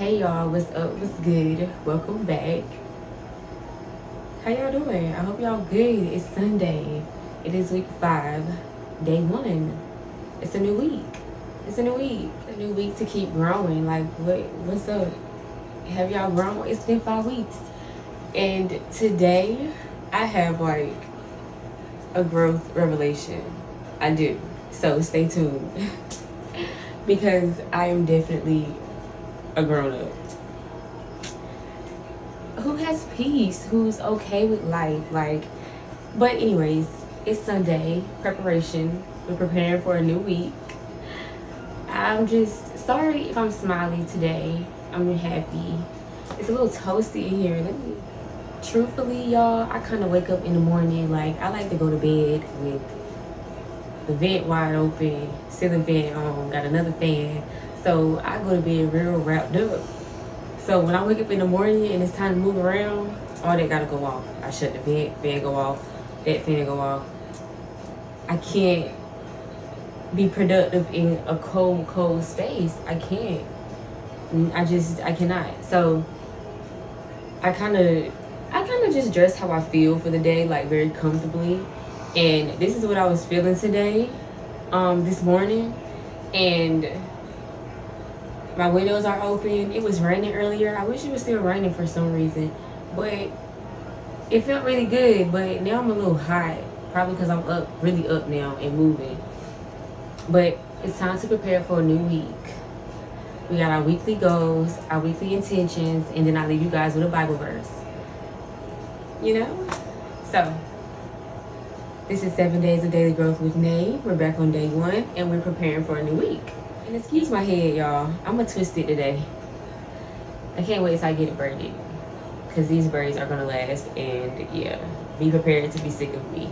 Hey y'all, what's up? What's good? Welcome back. How y'all doing? I hope y'all good. It's Sunday. It is week 5, day 1. It's a new week. It's a new week. A new week to keep growing. Like what's up? Have y'all grown? It's been 5 weeks. And today I have like a growth revelation. I do. So stay tuned. Because I am definitely a grown-up who has peace, who's okay with life. But anyways, it's Sunday, preparation. We're preparing for a new week. I'm just sorry if I'm smiley today. I'm happy. It's a little toasty in here. Truthfully, y'all, I kind of wake up in the morning, I like to go to bed with the vent wide open, ceiling fan on, got another fan. So I go to bed real wrapped up. So when I wake up in the morning and it's time to move around, all that gotta go off. I shut the fan go off, that fan go off. I can't be productive in a cold space. I can't. I cannot. So I kind of just dress how I feel for the day, very comfortably. And this is what I was feeling today, this morning. And my windows are open. It was raining earlier. I wish it was still raining for some reason, but it felt really good. But now I'm a little hot, probably because I'm really up now and moving. But it's time to prepare for a new week. We got our weekly goals, our weekly intentions, and then I leave you guys with a Bible verse. So this is 7 days of daily growth with Nay. We're back on day 1, and we're preparing for a new week. And excuse my head, y'all. I'm gonna twist it today. I can't wait till I get it braided, because these braids are gonna last. And yeah, be prepared to be sick of me.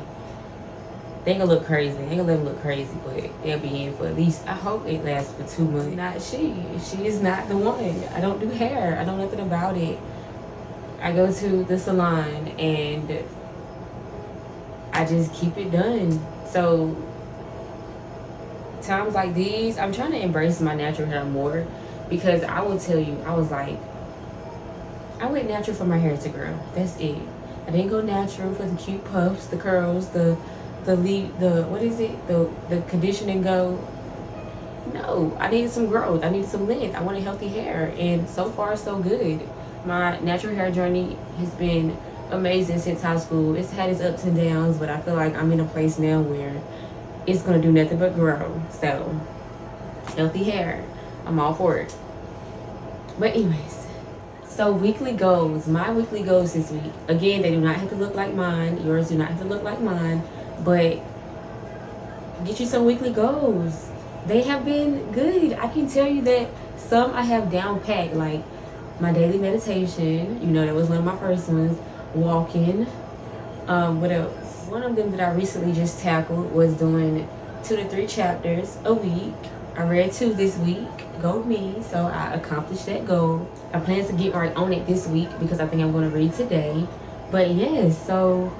They ain't gonna look crazy. They ain't gonna let them look crazy, but they'll be in for at least, I hope it lasts for 2 months. Not she. She is not the one. I don't do hair. I know nothing about it. I go to the salon and I just keep it done. So times like these, I'm trying to embrace my natural hair more, because I will tell you, I went natural for my hair to grow. That's it. I didn't go natural for the cute puffs, the curls, the conditioning go. No, I needed some growth. I needed some length. I wanted healthy hair, and so far so good. My natural hair journey has been amazing since high school. It's had its ups and downs, but I feel like I'm in a place now where it's gonna do nothing but grow. So healthy hair, I'm all for it. But anyways, so weekly goals. My weekly goals this week, again, they do not have to look like mine. Yours do not have to look like mine, but get you some weekly goals. They have been good. I can tell you that some I have down packed, like my daily meditation. That was one of my first ones. Walking. What else? One of them that I recently just tackled was doing 2 to 3 chapters a week. I read 2 this week. Go me. So I accomplished that goal. I plan to get right on it this week, because I think I'm going to read today. But yes, so,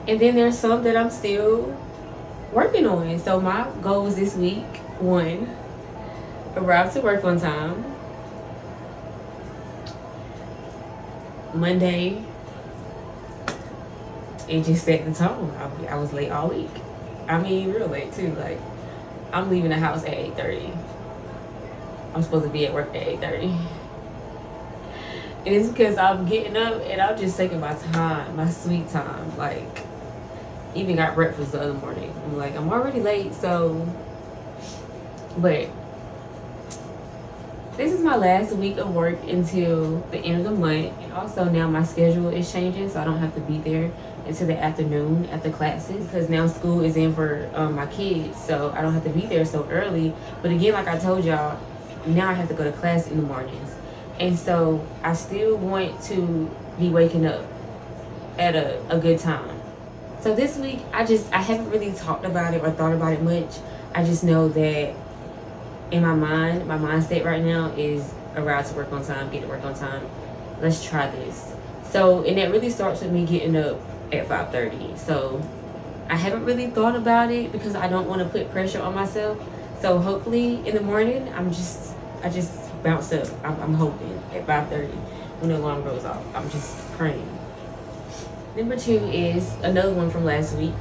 and then there's some that I'm still working on. So my goals this week: 1, arrive to work on time. Monday, it just set the tone. I was late all week. I mean, real late too. I'm leaving the house at 8:30. I'm supposed to be at work at 8:30. And it's because I'm getting up and I'm just taking my time, my sweet time. Even got breakfast the other morning. I'm already late, so. But this is my last week of work until the end of the month. And also now my schedule is changing, so I don't have to be there until the afternoon after classes, because now school is in for my kids, so I don't have to be there so early. But again, like I told y'all, now I have to go to class in the mornings, and so I still want to be waking up at a good time. So this week, I haven't really talked about it or thought about it much. I just know that in my mindset right now is arrive to work on time, get to work on time. Let's try this. So, and that really starts with me getting up at 5:30. So I haven't really thought about it because I don't want to put pressure on myself. So hopefully in the morning, I just bounce up. I'm hoping at 5:30 when the alarm goes off. I'm just praying. Number 2 is another one from last week.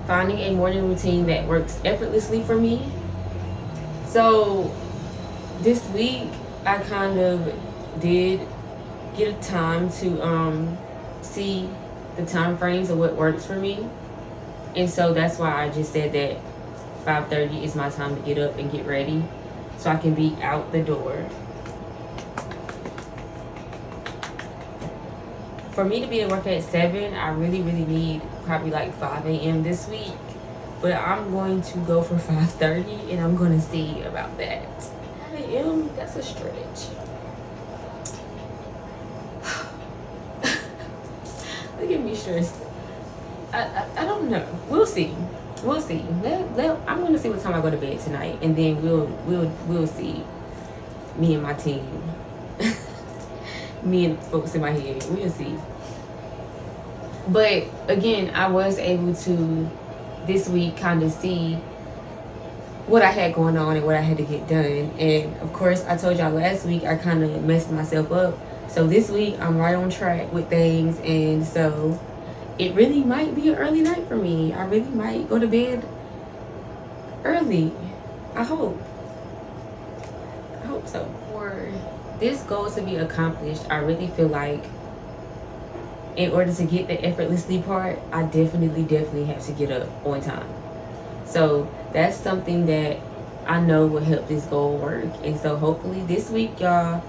Finding a morning routine that works effortlessly for me. So this week I kind of did get a time to see the time frames of what works for me. And so that's why I just said that 5:30 is my time to get up and get ready so I can be out the door. For me to be at work at 7, I really need probably like 5 a.m. this week. But I'm going to go for 5:30 and I'm going to see about that. 5 a.m., that's a stretch. Look at me stressed. I don't know. We'll see. I'm gonna see what time I go to bed tonight, and then we'll see. Me and my team, me and folks in my head. We'll see. But again, I was able to this week kind of see what I had going on and what I had to get done. And of course, I told y'all last week I kind of messed myself up. So this week I'm right on track with things, and so it really might be an early night for me. I really might go to bed early. I hope so. For this goal to be accomplished, I really feel like in order to get the effortlessly part, I definitely have to get up on time. So that's something that I know will help this goal work. And so hopefully this week, y'all,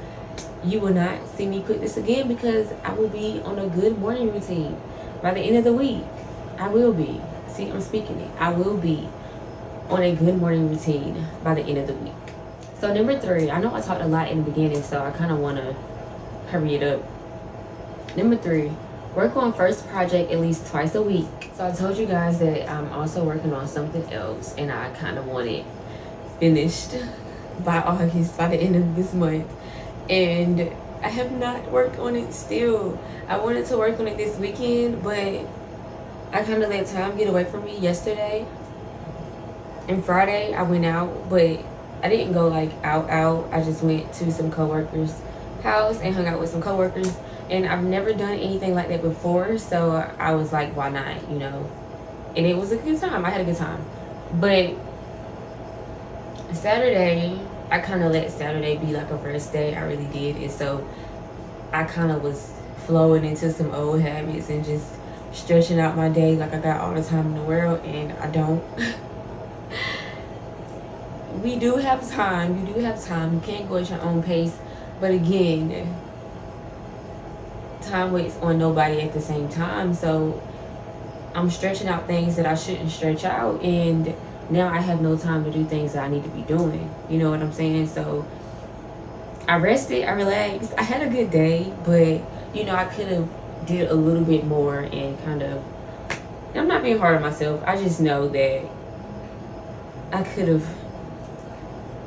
you will not see me put this again, because I will be on a good morning routine. By the end of the week, I will be. See, I'm speaking it. I will be on a good morning routine by the end of the week. So number 3, I know I talked a lot in the beginning, so I kind of want to hurry it up. Number 3, work on first project at least twice a week. So I told you guys that I'm also working on something else, and I kind of want it finished by August, by the end of this month. And I have not worked on it still. I wanted to work on it this weekend, but I kind of let time get away from me yesterday. And Friday I went out, but I didn't go like out. I just went to some coworkers' house and hung out with some coworkers. And I've never done anything like that before, so I was like, why not, you know? And it was a good time. I had a good time. But Saturday, I kind of let Saturday be like a rest day. I really did. And so I kind of was flowing into some old habits and just stretching out my day like I got all the time in the world, and I don't. We do have time. You do have time. You can't go at your own pace. But again, time waits on nobody at the same time. So I'm stretching out things that I shouldn't stretch out, and now I have no time to do things that I need to be doing. You know what I'm saying? So I rested, I relaxed, I had a good day, but you know, I could have did a little bit more, and kind of, I'm not being hard on myself. I just know that I could have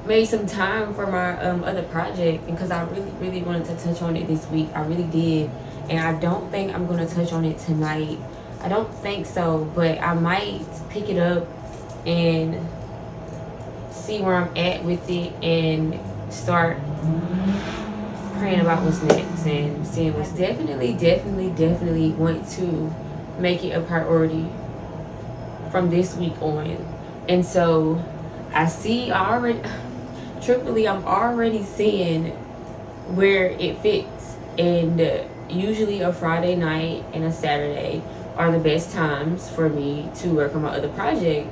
made some time for my other project, because I really wanted to touch on it this week. I really did. And I don't think I'm going to touch on it tonight. I don't think so, but I might pick it up and see where I'm at with it and start praying about what's next and seeing what's definitely want to make it a priority from this week on. And so truthfully, I'm already seeing where it fits. And usually a Friday night and a Saturday are the best times for me to work on my other project.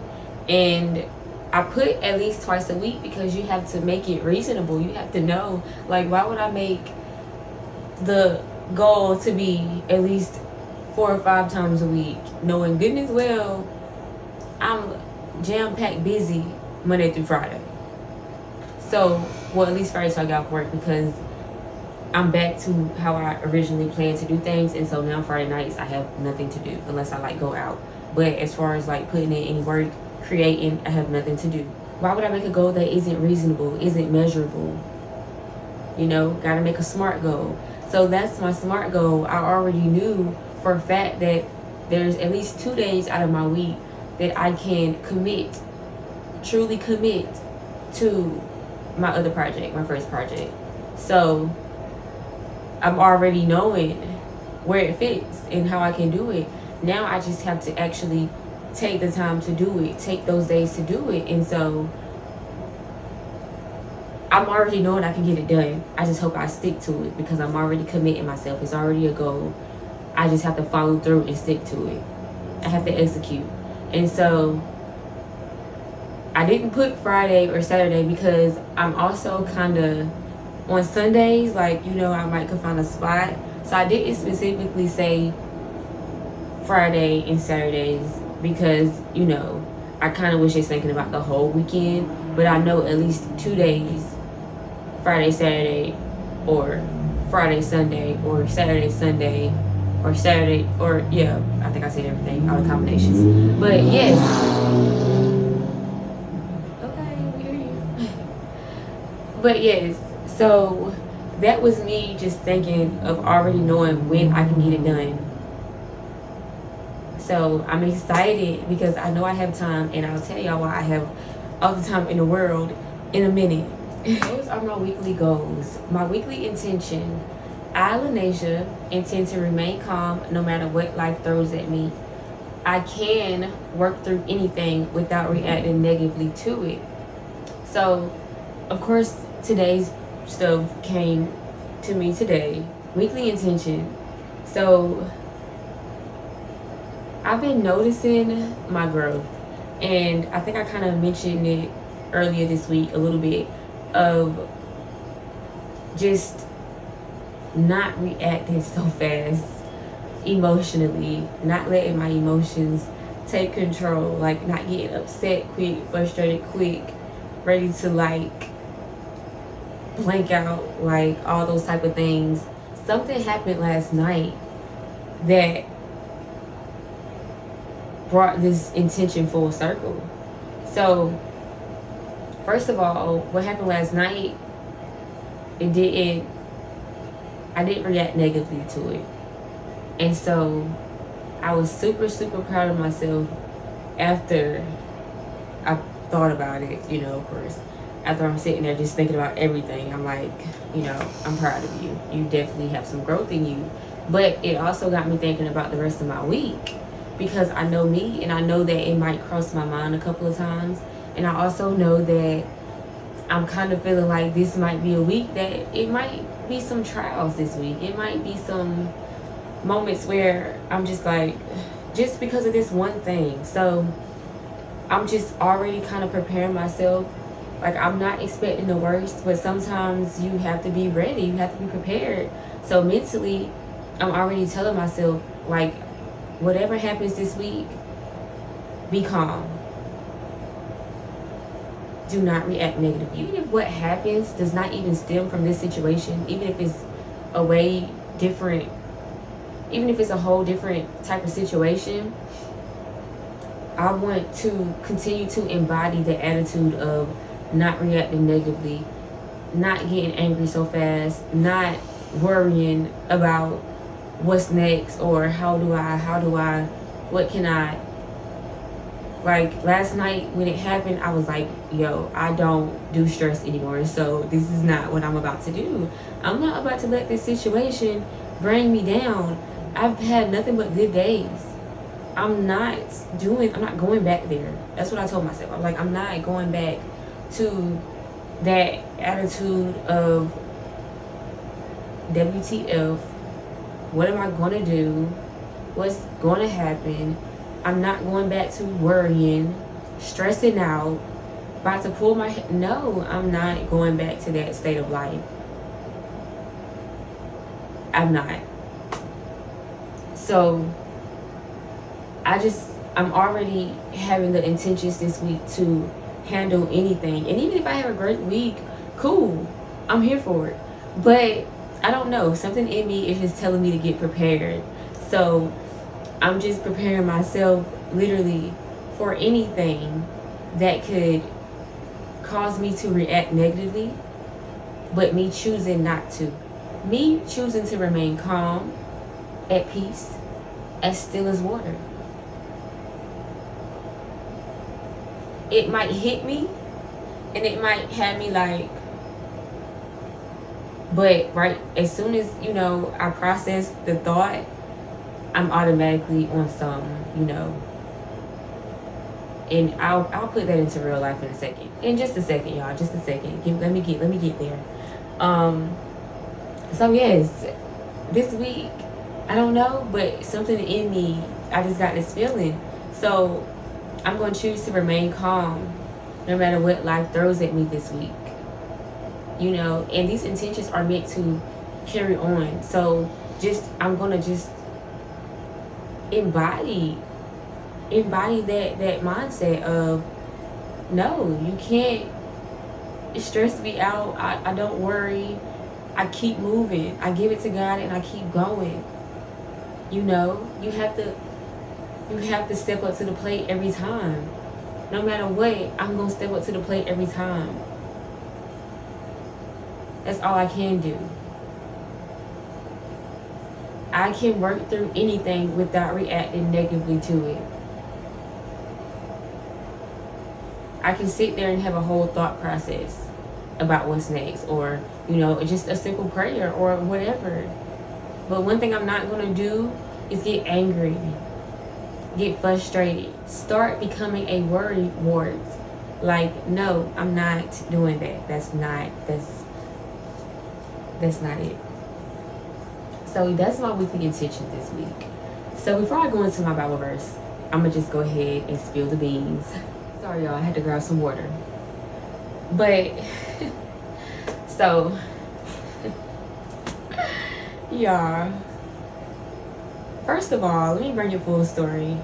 And I put at least twice a week because you have to make it reasonable. You have to know, like, why would I make the goal to be at least 4 or 5 times a week, knowing goodness well I'm jam-packed busy Monday through Friday. So, well, at least Friday, so I got off work, because I'm back to how I originally planned to do things. And so now Friday nights I have nothing to do unless I like go out. But as far as like putting in any work, creating, I have nothing to do. Why would I make a goal that isn't reasonable, isn't measurable? You know, gotta make a SMART goal. So that's my SMART goal. I already knew for a fact that there's at least 2 days out of my week that I can truly commit to my other project, my first project. So I'm already knowing where it fits and how I can do it. Now I just have to actually take the time to do it, take those days to do it. And so I'm already knowing I can get it done. I just hope I stick to it because I'm already committing myself. It's already a goal. I just have to follow through and stick to it. I have to execute. And so I didn't put Friday or Saturday because I'm also kind of on Sundays, like, I might could find a spot. So I didn't specifically say Friday and Saturdays because, I kind of wish it's thinking about the whole weekend. But I know at least 2 days, Friday, Saturday, or Friday, Sunday, or Saturday, Sunday, or Saturday, or I think I said everything, all the combinations. But yes. Okay, we hear you. But yes, so that was me just thinking of already knowing when I can get it done. So I'm excited because I know I have time, and I'll tell y'all why I have all the time in the world in a minute. Those are my weekly goals. My weekly intention: I, Lanasia, intend to remain calm no matter what life throws at me. I can work through anything without reacting negatively to it. So, of course, today's stuff came to me today. Weekly intention. So, I've been noticing my growth, and I think I kind of mentioned it earlier this week a little bit, of just not reacting so fast emotionally, not letting my emotions take control, like not getting upset quick, frustrated quick, ready to like blank out, like all those type of things. Something happened last night that brought this intention full circle. So first of all, what happened last night, I didn't react negatively to it. And so I was super, super proud of myself after I thought about it, of course. After I'm sitting there just thinking about everything, I'm like, I'm proud of you. You definitely have some growth in you. But it also got me thinking about the rest of my week, because I know me, and I know that it might cross my mind a couple of times. And I also know that I'm kind of feeling like this might be a week that it might be some trials this week. It might be some moments where I'm just like, just because of this one thing. So I'm just already kind of preparing myself. Like, I'm not expecting the worst, but sometimes you have to be ready. You have to be prepared. So mentally, I'm already telling myself, like, whatever happens this week, be calm. Do not react negatively. Even if what happens does not even stem from this situation, even if it's a way different, even if it's a whole different type of situation, I want to continue to embody the attitude of not reacting negatively, not getting angry so fast, not worrying about what's next, or what can I. Like, last night when it happened, I was like, yo, I don't do stress anymore. So this is not what I'm about to do. I'm not about to let this situation bring me down. I've had nothing but good days. I'm not going back there. That's what I told myself. I'm like, I'm not going back to that attitude of WTF. What am I going to do? What's going to happen? I'm not going back to worrying, stressing out, about to pull my head. No, I'm not going back to that state of life. I'm not. So I'm already having the intentions this week to handle anything. And even if I have a great week, cool, I'm here for it. But I don't know, something in me is just telling me to get prepared. So I'm just preparing myself literally for anything that could cause me to react negatively, but me choosing not to. Me choosing to remain calm, at peace, as still as water. It might hit me, and it might have me like But right as soon as, I process the thought, I'm automatically on some, and I'll put that into real life in a second. In just a second, y'all. Just a second. Let me get there. So yes, this week, I don't know, but something in me, I just got this feeling. So I'm going to choose to remain calm no matter what life throws at me this week. And these intentions are meant to carry on. So I'm going to just embody that mindset of, no, you can't stress me out. I don't worry. I keep moving. I give it to God and I keep going. You have to step up to the plate every time. No matter what, I'm going to step up to the plate every time. That's all I can do. I can work through anything without reacting negatively to it. I can sit there and have a whole thought process about what's next, or, just a simple prayer or whatever. But one thing I'm not going to do is get angry, get frustrated, start becoming a worry wart. Like, no, I'm not doing that. That's not it. So that's my weekly intention this week. So before I go into my Bible verse, I'm going to just go ahead and spill the beans. Sorry, y'all, I had to grab some water. But, so, y'all, first of all, let me bring you a full story.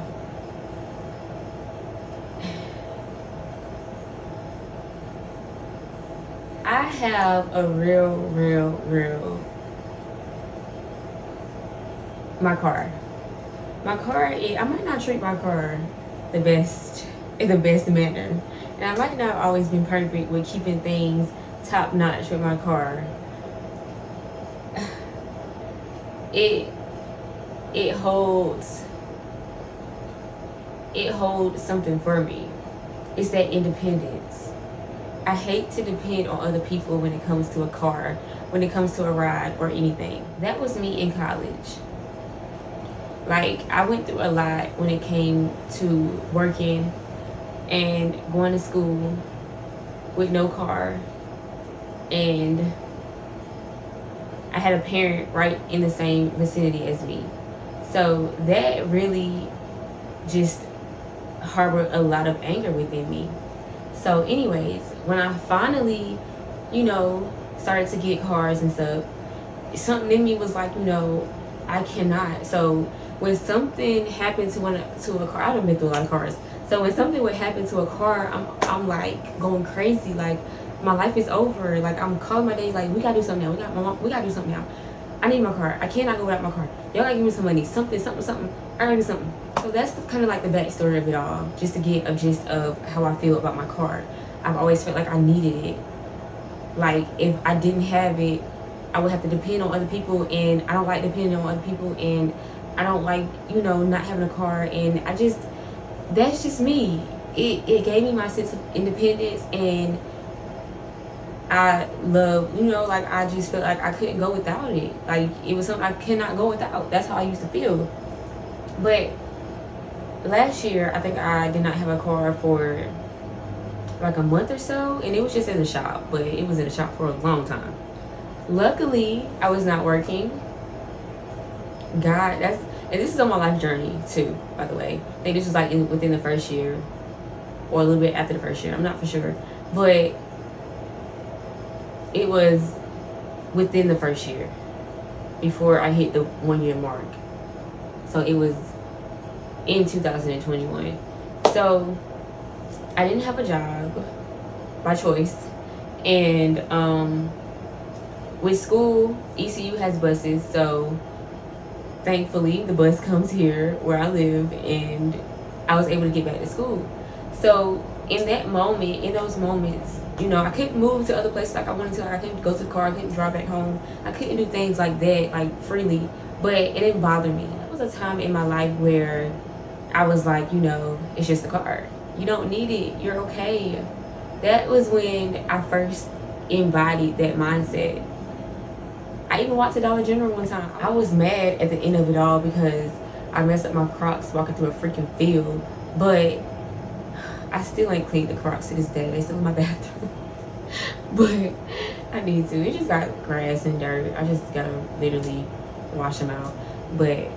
I have a real my car. I might not treat my car the best manner. And I might not have always been perfect with keeping things top notch with my car. It holds something for me. It's that independence. I hate to depend on other people when it comes to a car, when it comes to a ride or anything. That was me in college. Like, I went through a lot when it came to working and going to school with no car. And I had a parent right in the same vicinity as me. So that really just harbored a lot of anger within me. So anyways, when I finally, started to get cars and stuff, something in me was like, I cannot. So when something happened to a car, I don't been through a lot of cars. So when something would happen to a car, I'm like going crazy. Like, my life is over. Like, I'm calling my day. Like, we gotta do something now. We gotta do something now. I need my car. I cannot go without my car. Y'all gotta give me some money. Something. I gotta do something. So that's kind of like the backstory of it all, just to get a gist of how I feel about my car. I've always felt like I needed it. Like, if I didn't have it, I would have to depend on other people, and I don't like depending on other people, and I don't like, not having a car, and that's just me. It gave me my sense of independence, and I love, like, I just felt like I couldn't go without it. Like, it was something I cannot go without. That's how I used to feel. But last year, I think I did not have a car for like a month or so, and it was just in the shop, but it was in the shop for a long time. Luckily, I was not working. God, and this is on my life journey too, by the way. I think this was like within the first year, or a little bit after the first year. I'm not for sure, but it was within the first year before I hit the 1 year mark. So it was in 2021. So I didn't have a job by choice, and with school, ECU has buses, so thankfully the bus comes here where I live, and I was able to get back to school. So in those moments, I couldn't move to other places like I wanted to. I couldn't go to the car. I couldn't drive back home. I couldn't do things like that, like freely, but it didn't bother me. There was a time in my life where I was like, it's just a car. You don't need it. You're okay. That was when I first embodied that mindset. I even walked to Dollar General one time. I was mad at the end of it all because I messed up my Crocs walking through a freaking field. But I still ain't cleaned the Crocs to this day. They still in my bathroom. But I need to. It just got grass and dirt. I just gotta literally wash them out. But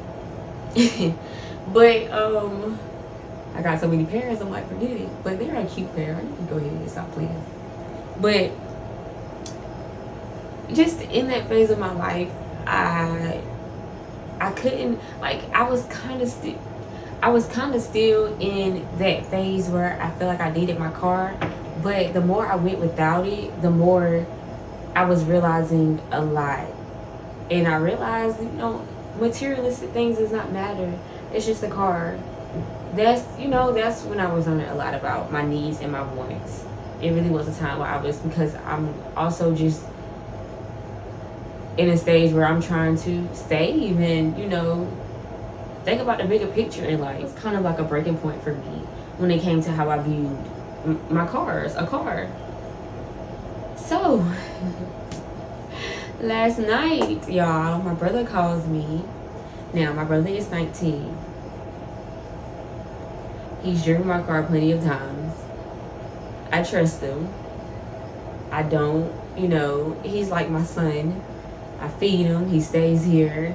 I got so many pairs, I'm like, forget it. But they're a cute pair. I need to go ahead and stop playing. But just in that phase of my life, I couldn't, like, I was kind of still in that phase where I feel like I needed my car. But the more I went without it, the more I was realizing a lot. And I realized, you know, materialistic things does not matter. It's just a car. That's when I was learning a lot about my needs and my wants. It really was a time where I was, because I'm also just in a stage where I'm trying to save and, you know, think about the bigger picture in life. It was kind of like a breaking point for me when it came to how I viewed my cars, a car. So last night, y'all, my brother calls me. Now, my brother is 19. He's driven my car plenty of times. I trust him. I don't, you know, he's like my son. I feed him. He stays here.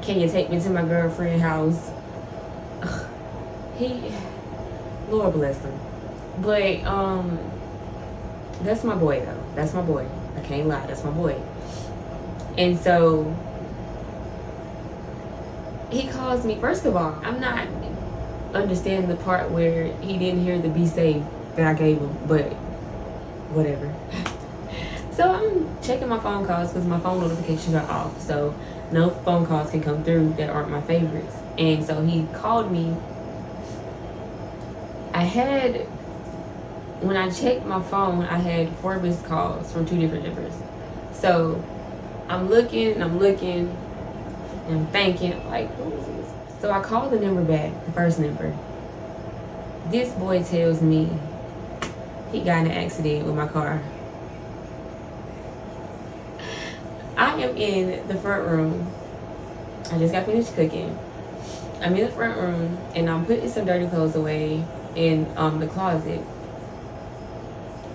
Can you take me to my girlfriend's house? Ugh. Lord bless him. But, that's my boy, though. That's my boy. I can't lie. That's my boy. And so, he calls me. First of all, I'm not understanding the part where he didn't hear the be safe that I gave him, but whatever. So I'm checking my phone calls because my phone notifications are off, so no phone calls can come through that aren't my favorites. And so he called me. When I checked my phone, I had 4 missed calls from 2 different numbers. So I'm looking, and I'm thinking, like, who is this? So I called the number back, the first number. This boy tells me he got in an accident with my car. I am in the front room. I just got finished cooking. I'm in the front room, and I'm putting some dirty clothes away in the closet.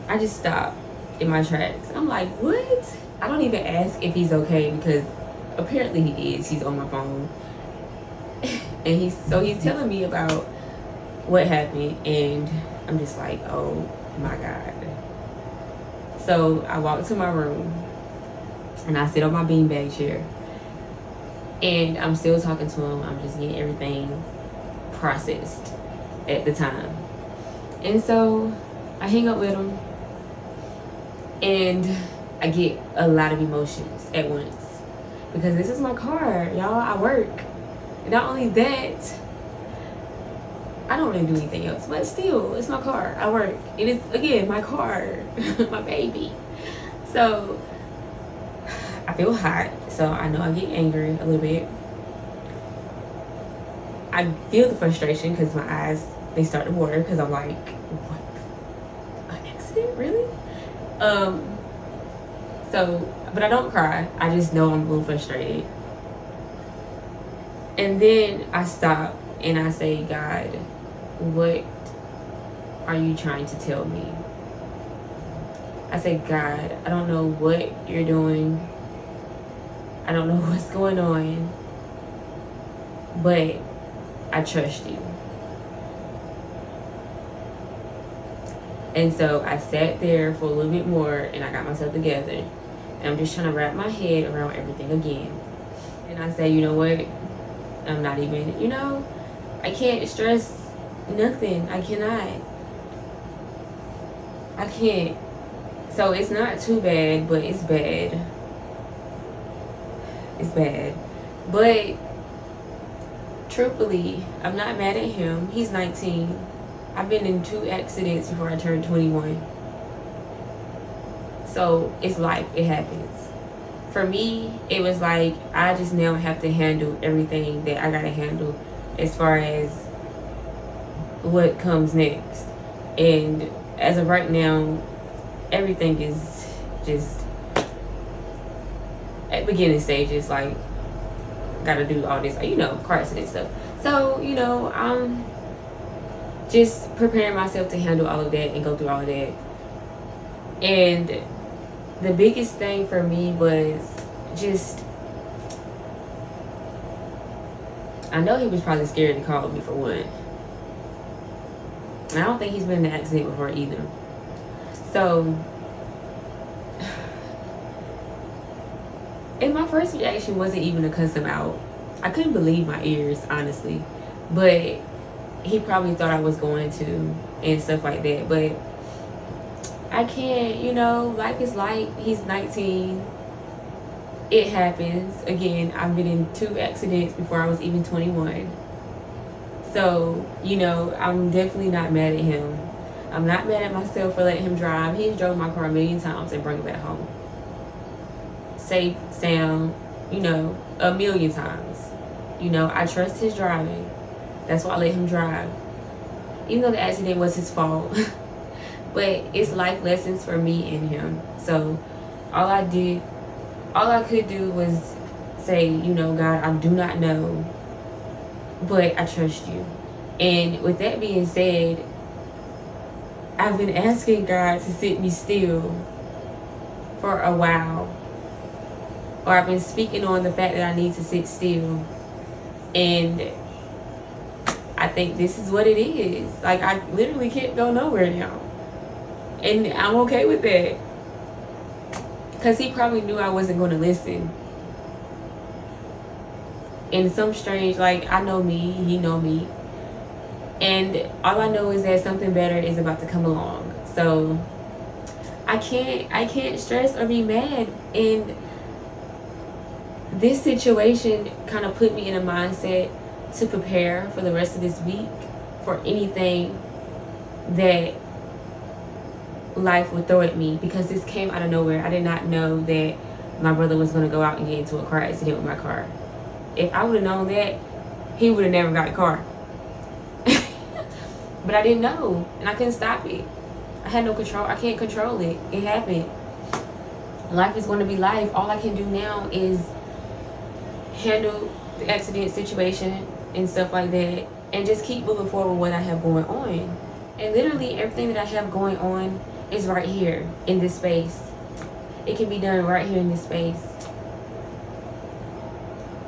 I just stopped in my tracks. I'm like, what? I don't even ask if he's okay, because apparently he is. He's on my phone. And he's telling me about what happened, and I'm just like, oh my God. So I walk to my room, and I sit on my beanbag chair, and I'm still talking to him. I'm just getting everything processed at the time. And so I hang up with him, and I get a lot of emotions at once, because this is my car, y'all. I work. Not only that, I don't really do anything else, but still, it's my car. I work. It is, again, my car, my baby. So I feel hot, so I know I get angry a little bit. I feel the frustration because my eyes, they start to water, because I'm like, what? An accident? Really? But I don't cry. I just know I'm a little frustrated. And then I stop and I say, God, what are you trying to tell me? I say, God, I don't know what you're doing. I don't know what's going on, but I trust you. And so I sat there for a little bit more, and I got myself together. And I'm just trying to wrap my head around everything again. And I say, you know what? I'm not even, I can't stress nothing. I cannot. I can't. So it's not too bad, but it's bad. It's bad. But truthfully, I'm not mad at him. He's 19. I've been in 2 accidents before I turned 21. So it's life. It happens. For me, it was like I just now have to handle everything that I gotta handle as far as what comes next. And as of right now, everything is just at beginning stages, like, gotta do all this, car accident stuff. So, I'm just preparing myself to handle all of that and go through all of that. And the biggest thing for me was just, I know he was probably scared to call me for one. And I don't think he's been in an accident before either. So, and my first reaction wasn't even to cuss him out. I couldn't believe my ears, honestly. But he probably thought I was going to and stuff like that. But I can't, life is life. He's 19. It happens. Again, I've been in 2 accidents before I was even 21. So, I'm definitely not mad at him. I'm not mad at myself for letting him drive. He's drove my car a million times and bring it back home. Safe, sound, a million times. I trust his driving. That's why I let him drive. Even though the accident was his fault. But it's life lessons for me and him. So all I could do was say, God, I do not know, but I trust you. And with that being said, I've been asking God to sit me still for a while. Or I've been speaking on the fact that I need to sit still. And I think this is what it is. Like, I literally can't go nowhere now. And I'm okay with that. Because he probably knew I wasn't going to listen. And some strange, I know me, he know me. And all I know is that something better is about to come along. So I can't stress or be mad. And this situation kind of put me in a mindset to prepare for the rest of this week for anything that life would throw at me, because this came out of nowhere. I did not know that my brother was going to go out and get into a car accident with my car. If I would have known that, he would have never got a car. But I didn't know, and I couldn't stop it. I had no control. I can't control it. It happened. Life is going to be life. All I can do now is handle the accident situation and stuff like that, and just keep moving forward with what I have going on. And literally everything that I have going on is right here in this space. It can be done right here in this space,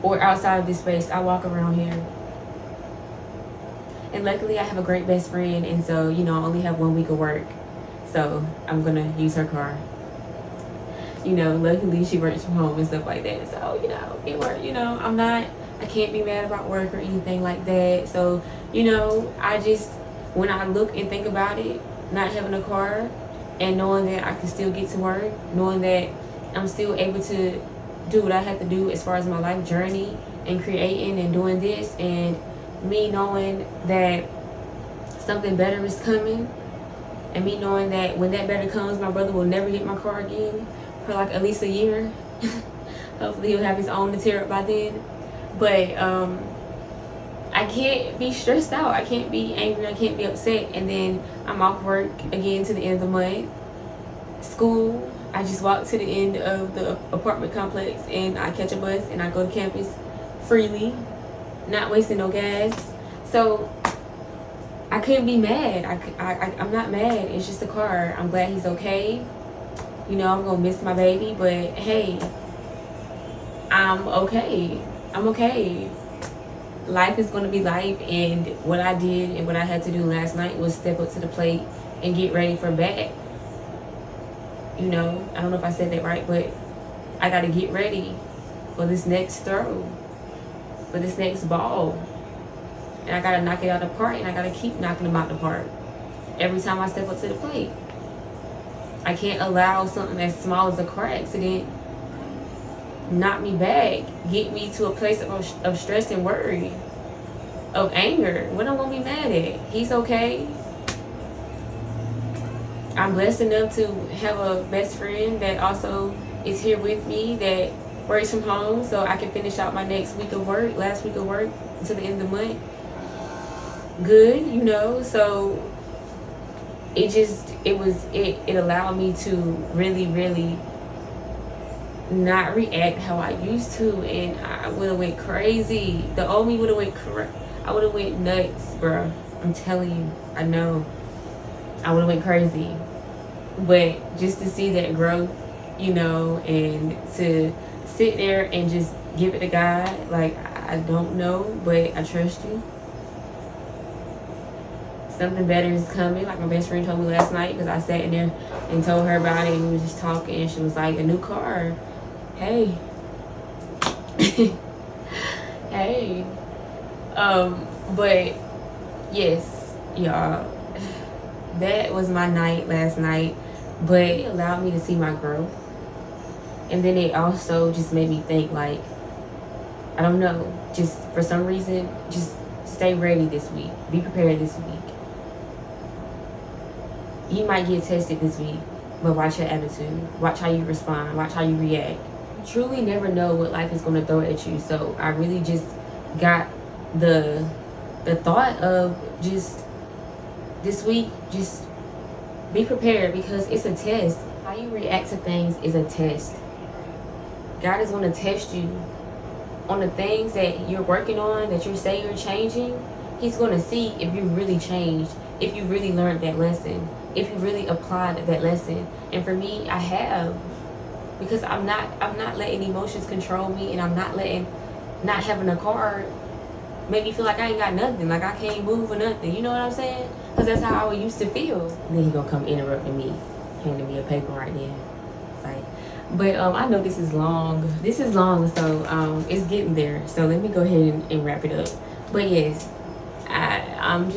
or outside of this space. I walk around here. And luckily I have a great best friend, and so, I only have 1 week of work. So I'm gonna use her car. Luckily she works from home and stuff like that. So, it worked. I can't be mad about work or anything like that. So, I just, when I look and think about it, not having a car and knowing that I can still get to work, knowing that I'm still able to do what I have to do as far as my life journey and creating and doing this, and me knowing that something better is coming, and me knowing that when that better comes, my brother will never get my car again for at least a year. Hopefully he'll have his own to tear up by then. But I can't be stressed out. I can't be angry. I can't be upset. And then I'm off work again to the end of the month. School, I just walk to the end of the apartment complex and I catch a bus and I go to campus freely, not wasting no gas. So I couldn't be mad. I'm not mad. It's just a car. I'm glad he's okay. I'm gonna miss my baby, but hey, I'm okay. I'm okay. Life is gonna be life, and what I did and what I had to do last night was step up to the plate and get ready for back. I don't know if I said that right, but I gotta get ready for this next throw, for this next ball. And I gotta knock it out of the park, and I gotta keep knocking them out the park every time I step up to the plate. I can't allow something as small as a car accident knock me back, get me to a place of stress and worry, of anger. What am I gonna be mad at? He's okay. I'm blessed enough to have a best friend that also is here with me, that works from home, so I can finish out my last week of work until the end of the month. Good, so it allowed me to really, really not react how I used to, and I would have went crazy. The old me would have I would have went nuts, bro. I'm telling you, I know. I would have went crazy. But just to see that growth, you know, and to sit there and just give it to God, like, I don't know, but I trust you. Something better is coming, like my best friend told me last night, because I sat in there and told her about it, and we were just talking, and she was like, a new car. Hey. Hey. But yes, y'all, that was my night last night, but it allowed me to see my growth. And then it also just made me think, like, I don't know, just for some reason, just stay ready this week. Be prepared this week. You might get tested this week, but watch your attitude. Watch how you respond. Watch how you react. You truly never know what life is going to throw at you. So I really just got the thought of just this week, just be prepared, because it's a test. How you react to things is a test. God is going to test you on the things that you're working on, that you say you're changing. He's going to see if you really changed, if you really learned that lesson, if you really applied that lesson. And for me, I have, because I'm not letting emotions control me, and I'm not letting not having a car make me feel like I ain't got nothing, like I can't move or nothing. You know what I'm saying? Because that's how I used to feel. And then he gonna come interrupting me, handing me a paper right there. It's like, but I know this is long. This is long, so it's getting there. So let me go ahead and wrap it up. But yes, I'm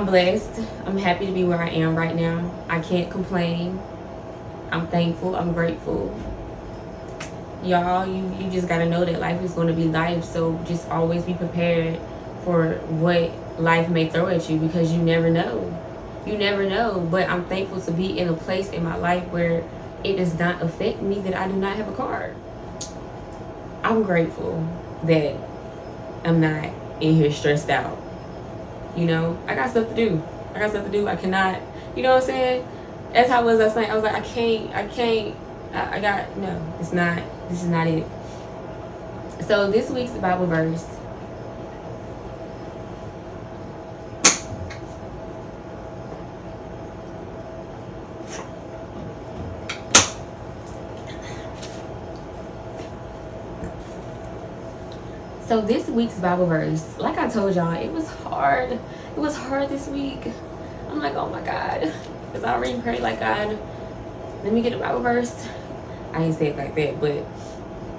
blessed. I'm happy to be where I am right now. I can't complain. I'm thankful. I'm grateful. Y'all, you just gotta know that life is gonna be life. So just always be prepared for what life may throw at you, because you never know. You never know. But I'm thankful to be in a place in my life where it does not affect me that I do not have a car. I'm grateful that I'm not in here stressed out. You know, I got stuff to do. I cannot, you know what I'm saying? That's how I was last night. I was like, this is not it. So this week's Bible verse. So this week's Bible verse, like I told y'all, it was hard. It was hard this week. I'm like, oh my God. Because I already prayed, like, God, let me get a Bible verse. I ain't say it like that, but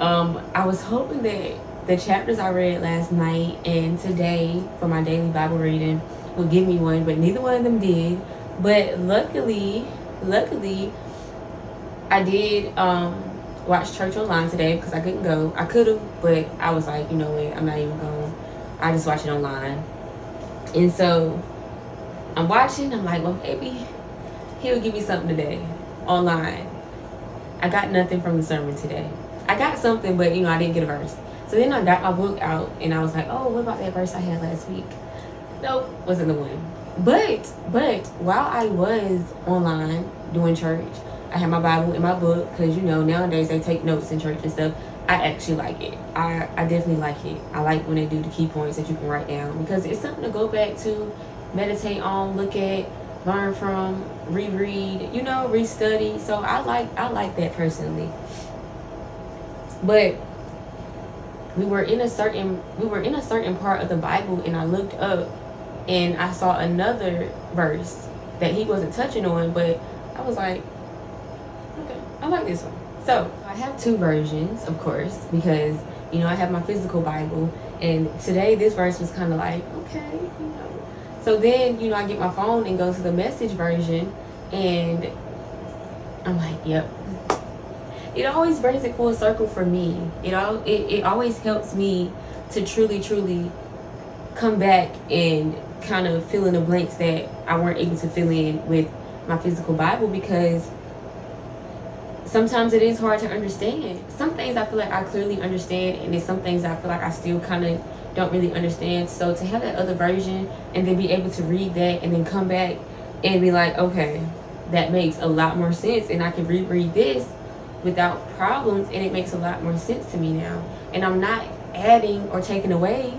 I was hoping that the chapters I read last night and today for my daily Bible reading would give me one, but neither one of them did. But luckily, I did watch church online today, because I couldn't go. I could have, but I was like, you know what, I'm not even going. I just watch it online. And so I'm watching, I'm like, well, maybe he'll give me something today online. I got nothing from the sermon today. I got something, but I didn't get a verse. So then I got my book out, and I was like, oh, what about that verse I had last week? Nope, wasn't the one. But while I was online doing church, I had my Bible in my book, because nowadays they take notes in church and stuff. I actually like it. I definitely like it. I like when they do the key points that you can write down, because it's something to go back to, meditate on, look at, learn from, reread, restudy. So I like that personally. But we were in a certain part of the Bible, and I looked up and I saw another verse that he wasn't touching on, but I was like, okay, I like this one. So I have two versions, of course, because I have my physical Bible, and today this verse was kind of like, okay, So then, I get my phone and go to the Message version, and I'm like, yep. It always brings it full circle for me. It always helps me to truly come back and kind of fill in the blanks that I weren't able to fill in with my physical Bible, because sometimes it is hard to understand. Some things I feel like I clearly understand, and there's some things I feel like I still kind of don't really understand. So to have that other version and then be able to read that and then come back and be like, okay, that makes a lot more sense, and I can reread this without problems, and it makes a lot more sense to me now. And I'm not adding or taking away.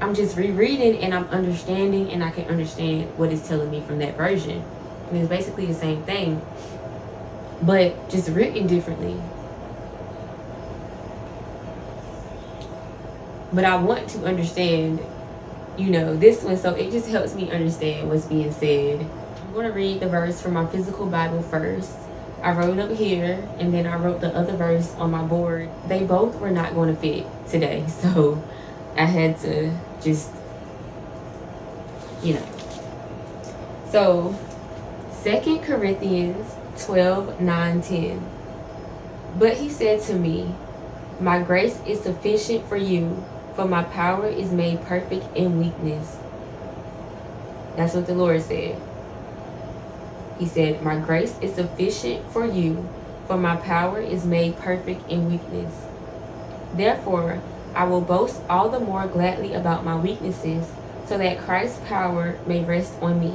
I'm just rereading and I'm understanding, and I can understand what it's telling me from that version. And it's basically the same thing, but just written differently. But I want to understand, this one, so it just helps me understand what's being said. I'm going to read the verse from my physical Bible first. I wrote it up here, and then I wrote the other verse on my board. They both were not going to fit today, so I had to just, So, 2 Corinthians 12:9-10. But he said to me, my grace is sufficient for you, for my power is made perfect in weakness. That's what the Lord said. He said, my grace is sufficient for you, for my power is made perfect in weakness. Therefore, I will boast all the more gladly about my weaknesses, so that Christ's power may rest on me.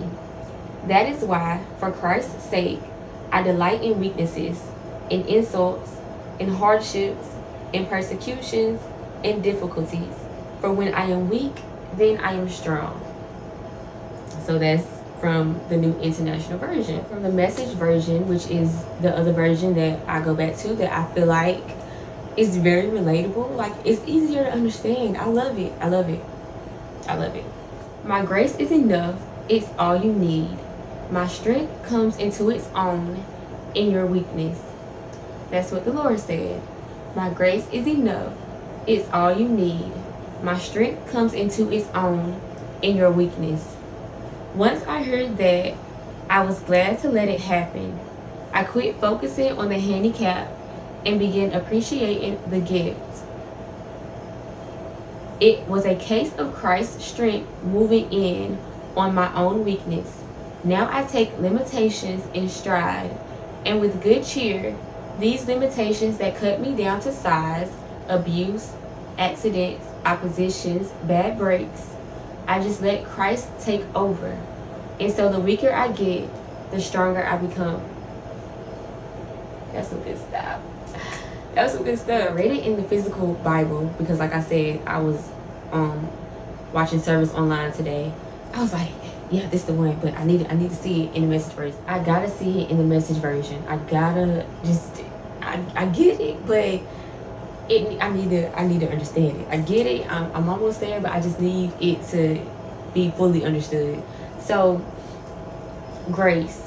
That is why, for Christ's sake, I delight in weaknesses, in insults, in hardships, in persecutions, in difficulties. For when I am weak, then I am strong. So that's from the New International Version. From the Message version, which is the other version that I go back to, that I feel like is very relatable. Like, it's easier to understand. I love it. I love it. I love it. My grace is enough. It's all you need. My strength comes into its own in your weakness. That's what the Lord said. My grace is enough. It's all you need. My strength comes into its own in your weakness. Once I heard that, I was glad to let it happen. I quit focusing on the handicap and began appreciating the gift. It was a case of Christ's strength moving in on my own weakness. Now I take limitations in stride, and with good cheer, these limitations that cut me down to size, abuse, accidents, oppositions, bad breaks, I just let Christ take over. And so the weaker I get, the stronger I become. That's some good stuff. That was some good stuff. I read it in the physical Bible because, like I said, I was watching service online today. I was like, yeah, this is the one, but I need to see it in the Message version. I gotta see it in the Message version. I gotta I get it, but I need to understand it. I get it. I'm almost there, but I just need it to be fully understood. So, grace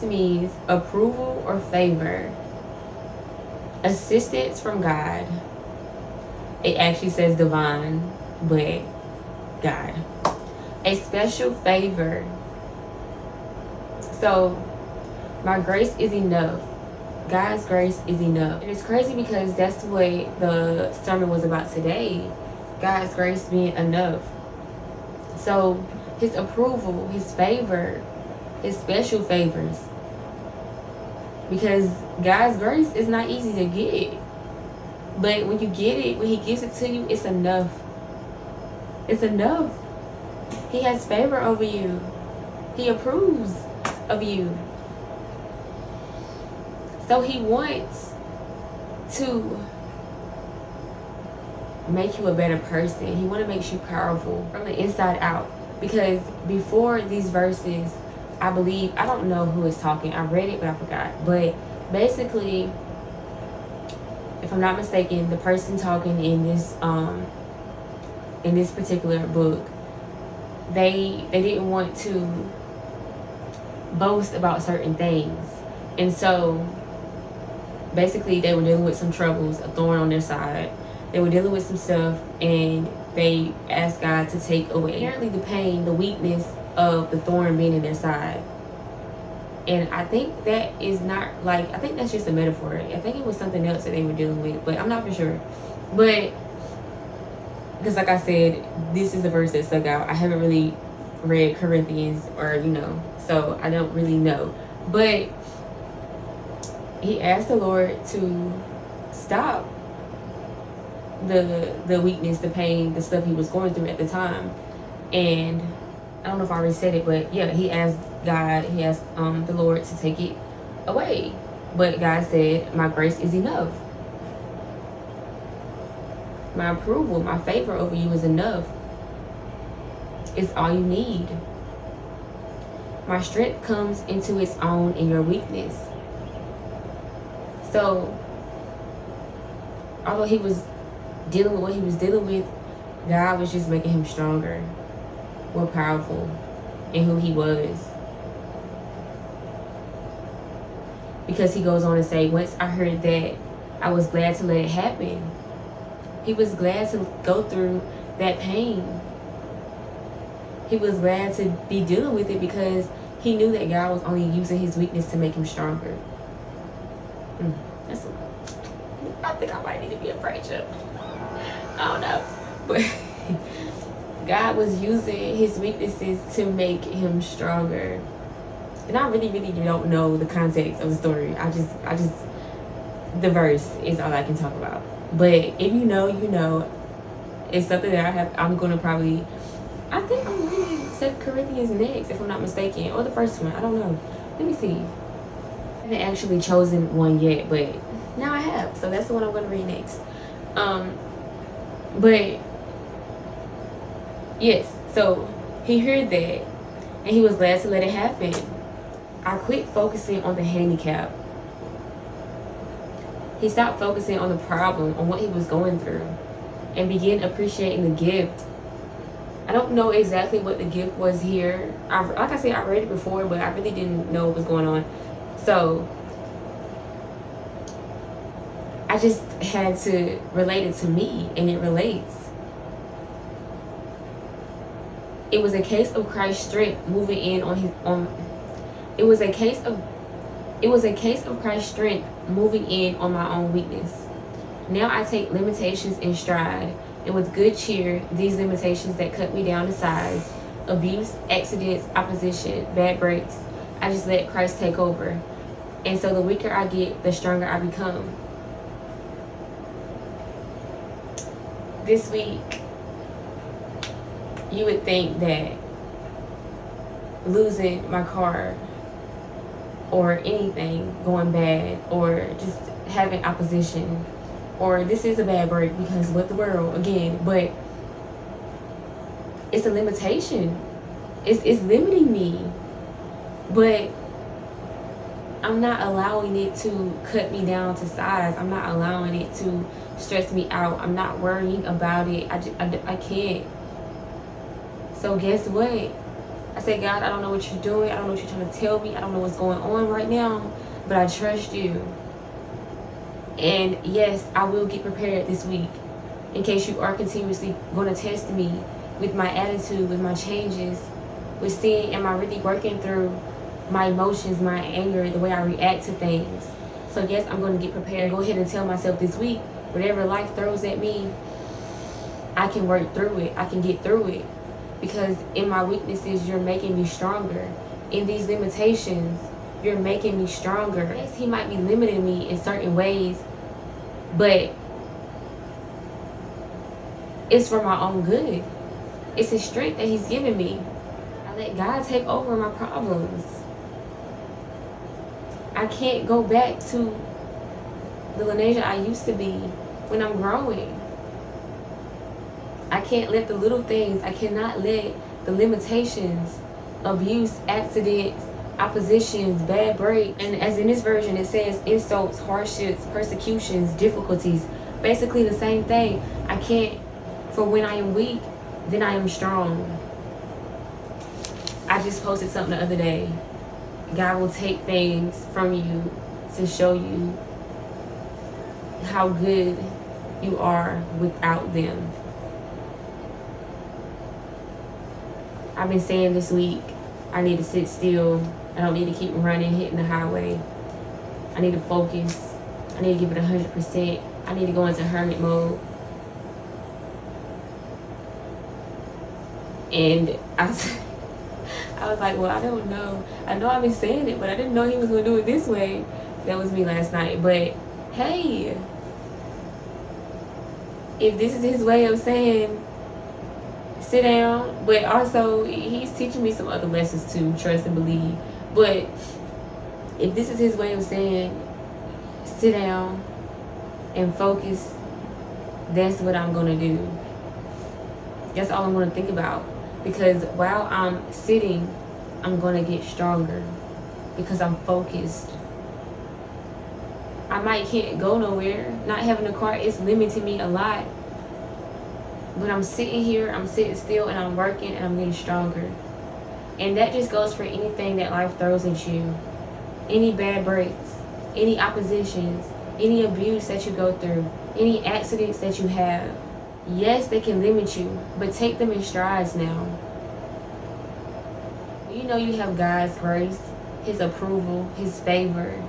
means approval or favor, assistance from God. It actually says divine, but God. A special favor. So, my grace is enough. God's grace is enough. And it's crazy because that's what the sermon was about today. God's grace being enough. So, his approval, his favor, his special favors. Because God's grace is not easy to get. But when you get it, when he gives it to you, it's enough. It's enough. He has favor over you. He approves of you. So he wants to make you a better person. He wants to make you powerful from the inside out. Because before these verses, I believe, I don't know who is talking. I read it, but I forgot. But basically, if I'm not mistaken, the person talking in this particular book, they didn't want to boast about certain things. And so basically they were dealing with some troubles, a thorn on their side. They were dealing with some stuff, and they asked God to take away apparently the pain, the weakness of the thorn being in their side. And I think that is not like, I think that's just a metaphor. I think it was something else that they were dealing with, but I'm not for sure. But because like I said, this is the verse that stuck out. I haven't really read Corinthians or, so I don't really know. But he asked the Lord to stop the weakness, the pain, the stuff he was going through at the time. And I don't know if I already said it, but yeah, he asked God, he asked the Lord to take it away. But God said, my grace is enough. My approval, my favor over you is enough. It's all you need. My strength comes into its own in your weakness. So, although he was dealing with what he was dealing with, God was just making him stronger, more powerful in who he was. Because he goes on to say, once I heard that, I was glad to let it happen. He was glad to go through that pain. He was glad to be dealing with it because he knew that God was only using his weakness to make him stronger. I think I might need to be a preacher. I don't know. But God was using his weaknesses to make him stronger. And I really don't know the context of the story. I just the verse is all I can talk about. But if you know, you know. It's something that I'm gonna probably, I think I'm reading 2 Corinthians next, if I'm not mistaken. Or the first one, I don't know. Let me see. I haven't actually chosen one yet, but now I have. So that's the one I'm gonna read next. But yes, so he heard that and he was glad to let it happen. I quit focusing on the handicap. He stopped focusing on the problem, on what he was going through, and began appreciating the gift. I don't know exactly what the gift was here. Like I said, I read it before, but I really didn't know what was going on. So I just had to relate it to me, and it relates. It was a case of Christ's strength moving in it was a case of Christ's strength moving in on my own weakness. Now I take limitations in stride, and with good cheer, these limitations that cut me down to size, abuse, accidents, opposition, bad breaks, I just let Christ take over. And so the weaker I get, the stronger I become. This week, you would think that losing my car or anything going bad or just having opposition or this is a bad break because what the world again, but it's a limitation. It's limiting me, but I'm not allowing it to cut me down to size. I'm not allowing it to stress me out. I'm not worrying about it. I can't. So guess what? I said, God, I don't know what you're doing. I don't know what you're trying to tell me. I don't know what's going on right now, but I trust you. And yes, I will get prepared this week in case you are continuously going to test me with my attitude, with my changes, with seeing, am I really working through my emotions, my anger, the way I react to things. So yes, I'm going to get prepared. Go ahead and tell myself this week, whatever life throws at me, I can work through it. I can get through it. Because in my weaknesses, you're making me stronger. In these limitations, you're making me stronger. Yes, he might be limiting me in certain ways, but it's for my own good. It's his strength that he's giving me. I let God take over my problems. I can't go back to the Lanesia I used to be when I'm growing. I can't let the little things, I cannot let the limitations, abuse, accidents, oppositions, bad breaks, and as in this version it says insults, hardships, persecutions, difficulties, basically the same thing. I can't, for when I am weak, then I am strong. I just posted something the other day. God will take things from you to show you how good you are without them. I've been saying this week, I need to sit still. I don't need to keep running, hitting the highway. I need to focus. I need to give it 100%. I need to go into hermit mode. And I was like, well, I don't know. I know I've been saying it, but I didn't know he was going to do it this way. That was me last night. But, hey, if this is his way of saying, sit down, but also he's teaching me some other lessons too, trust and believe. But if this is his way of saying, sit down and focus, that's what I'm going to do. That's all I'm going to think about. Because while I'm sitting, I'm going to get stronger because I'm focused. I might can't go nowhere. Not having a car is limiting me a lot. But I'm sitting here, I'm sitting still, and I'm working, and I'm getting stronger. And that just goes for anything that life throws at you. Any bad breaks, any oppositions, any abuse that you go through, any accidents that you have. Yes, they can limit you, but take them in strides now. You know you have God's grace, His approval, His favor.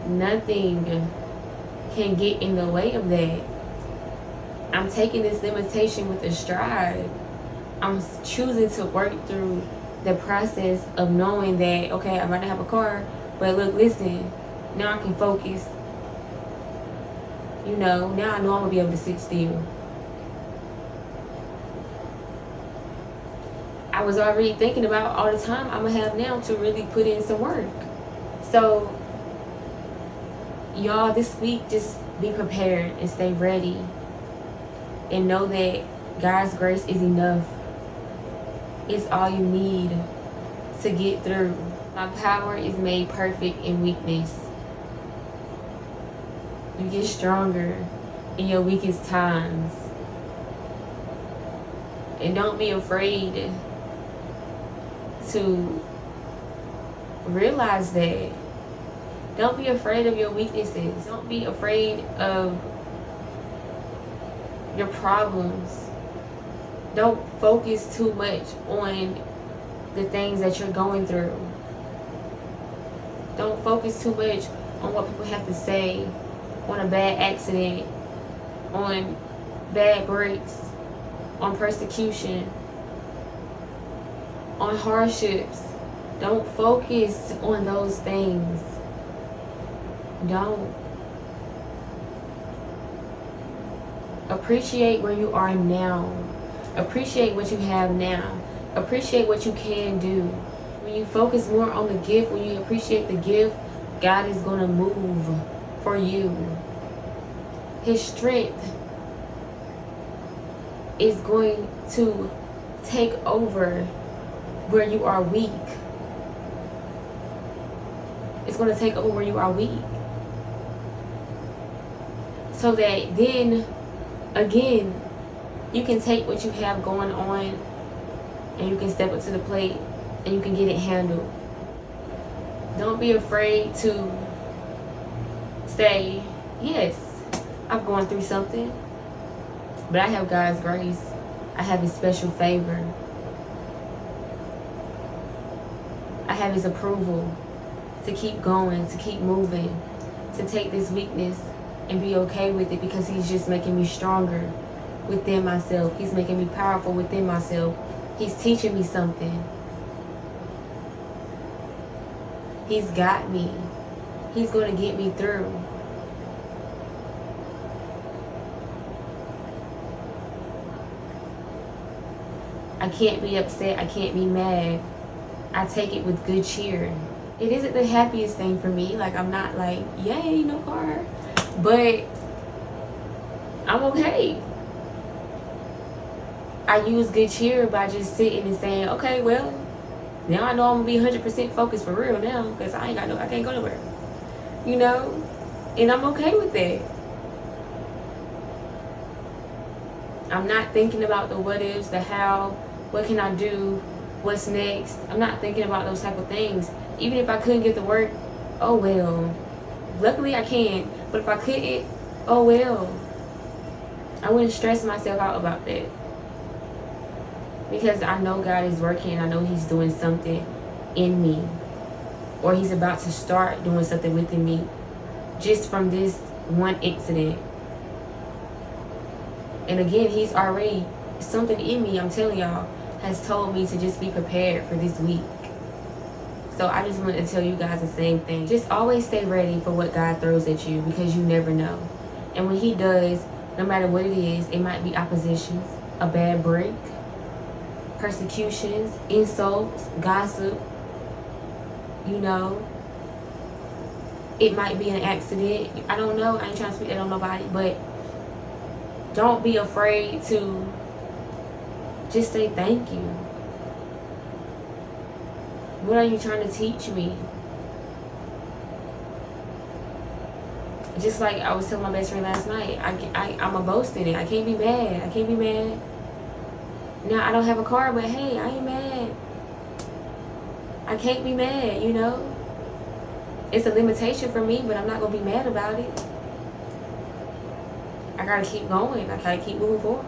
Nothing can get in the way of that. I'm taking this limitation with a stride. I'm choosing to work through the process of knowing that, okay, I might not have a car, but look, listen, now I can focus. You know, now I know I'm going to be able to sit still. I was already thinking about all the time I'm going to have now to really put in some work. So, y'all, this week, just be prepared and stay ready. And know that God's grace is enough. It's all you need to get through. My power is made perfect in weakness. You get stronger in your weakest times. And don't be afraid to realize that. Don't be afraid of your weaknesses. Don't be afraid of your problems. Don't focus too much on the things that you're going through. Don't focus too much on what people have to say, on a bad accident, on bad breaks, on persecution, on hardships. Don't focus on those things. Don't. Appreciate where you are now. Appreciate what you have now. Appreciate what you can do. When you focus more on the gift, when you appreciate the gift, God is going to move for you. His strength is going to take over where you are weak. It's going to take over where you are weak. So that then, again, you can take what you have going on and you can step up to the plate and you can get it handled. Don't be afraid to say, yes, I'm going through something, but I have God's grace. I have His special favor. I have His approval to keep going, to keep moving, to take this weakness and be okay with it, because He's just making me stronger within myself. He's making me powerful within myself. He's teaching me something. He's got me. He's going to get me through. I can't be upset. I can't be mad. I take it with good cheer. It isn't the happiest thing for me. Like, I'm not like, yay, no car. But I'm okay. I use good cheer by just sitting and saying, okay, well, now I know I'm going to be 100% focused for real now, because I can't go nowhere. You know? And I'm okay with that. I'm not thinking about the what ifs, the how, what can I do, what's next. I'm not thinking about those type of things. Even if I couldn't get the work, oh well. Luckily I can, but if I couldn't, oh well. I wouldn't stress myself out about that. Because I know God is working. I know He's doing something in me. Or He's about to start doing something within me. Just from this one incident. And again, He's already, something in me, I'm telling y'all, has told me to just be prepared for this week. So I just wanted to tell you guys the same thing. Just always stay ready for what God throws at you, because you never know. And when He does, no matter what it is, it might be oppositions, a bad break, persecutions, insults, gossip, you know. It might be an accident. I don't know. I ain't trying to speak that on nobody, but don't be afraid to just say thank you. What are you trying to teach me? Just like I was telling my best friend last night, I'm a boast in it. I can't be mad. I can't be mad. Now, I don't have a car, but hey, I ain't mad. I can't be mad, you know? It's a limitation for me, but I'm not going to be mad about it. I got to keep going. I got to keep moving forward.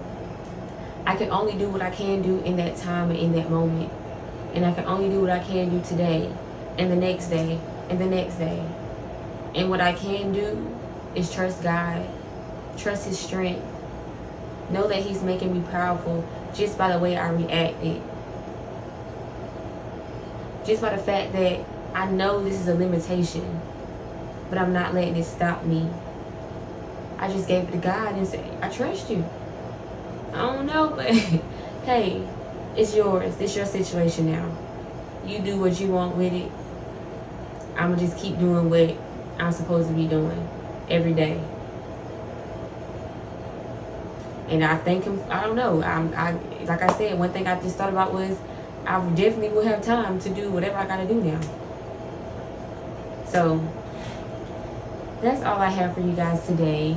I can only do what I can do in that time and in that moment. And I can only do what I can do today and the next day and the next day. And what I can do is trust God, trust His strength. Know that He's making me powerful just by the way I reacted. Just by the fact that I know this is a limitation, but I'm not letting it stop me. I just gave it to God and said, I trust you. I don't know, but hey, it's yours. It's your situation now. You do what you want with it. I'm going to just keep doing what I'm supposed to be doing every day. And I thank Him. I don't know. I like I said, one thing I just thought about was I definitely will have time to do whatever I got to do now. So that's all I have for you guys today.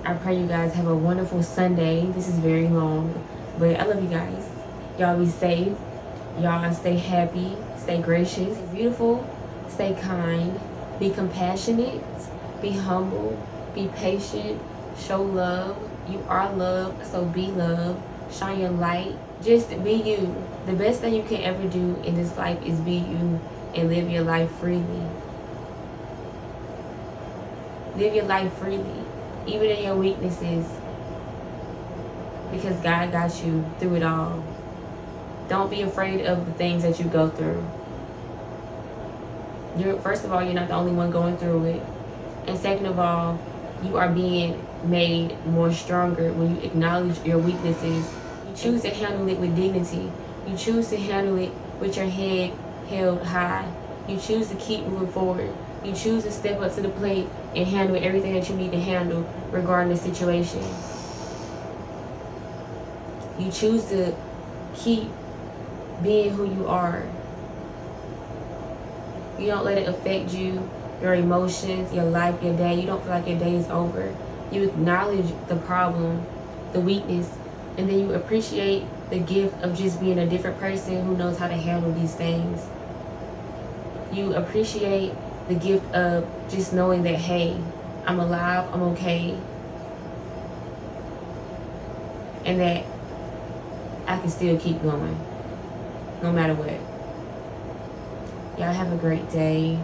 I pray you guys have a wonderful Sunday. This is very long, but I love you guys. Y'all be safe. Y'all stay happy. Stay gracious. Stay beautiful. Stay kind. Be compassionate. Be humble. Be patient. Show love. You are loved, so be loved. Shine your light. Just be you. The best thing you can ever do in this life is be you and live your life freely. Live your life freely, even in your weaknesses, because God got you through it all. Don't be afraid of the things that you go through. First of all, you're not the only one going through it. And second of all, you are being made more stronger when you acknowledge your weaknesses. You choose to handle it with dignity. You choose to handle it with your head held high. You choose to keep moving forward. You choose to step up to the plate and handle everything that you need to handle regarding the situation. You choose to keep being who you are. You don't let it affect you, your emotions, your life, your day. You don't feel like your day is over. You acknowledge the problem, the weakness, and then you appreciate the gift of just being a different person who knows how to handle these things. You appreciate the gift of just knowing that, hey, I'm alive, I'm okay, and that I can still keep going no matter what. Y'all have a great day.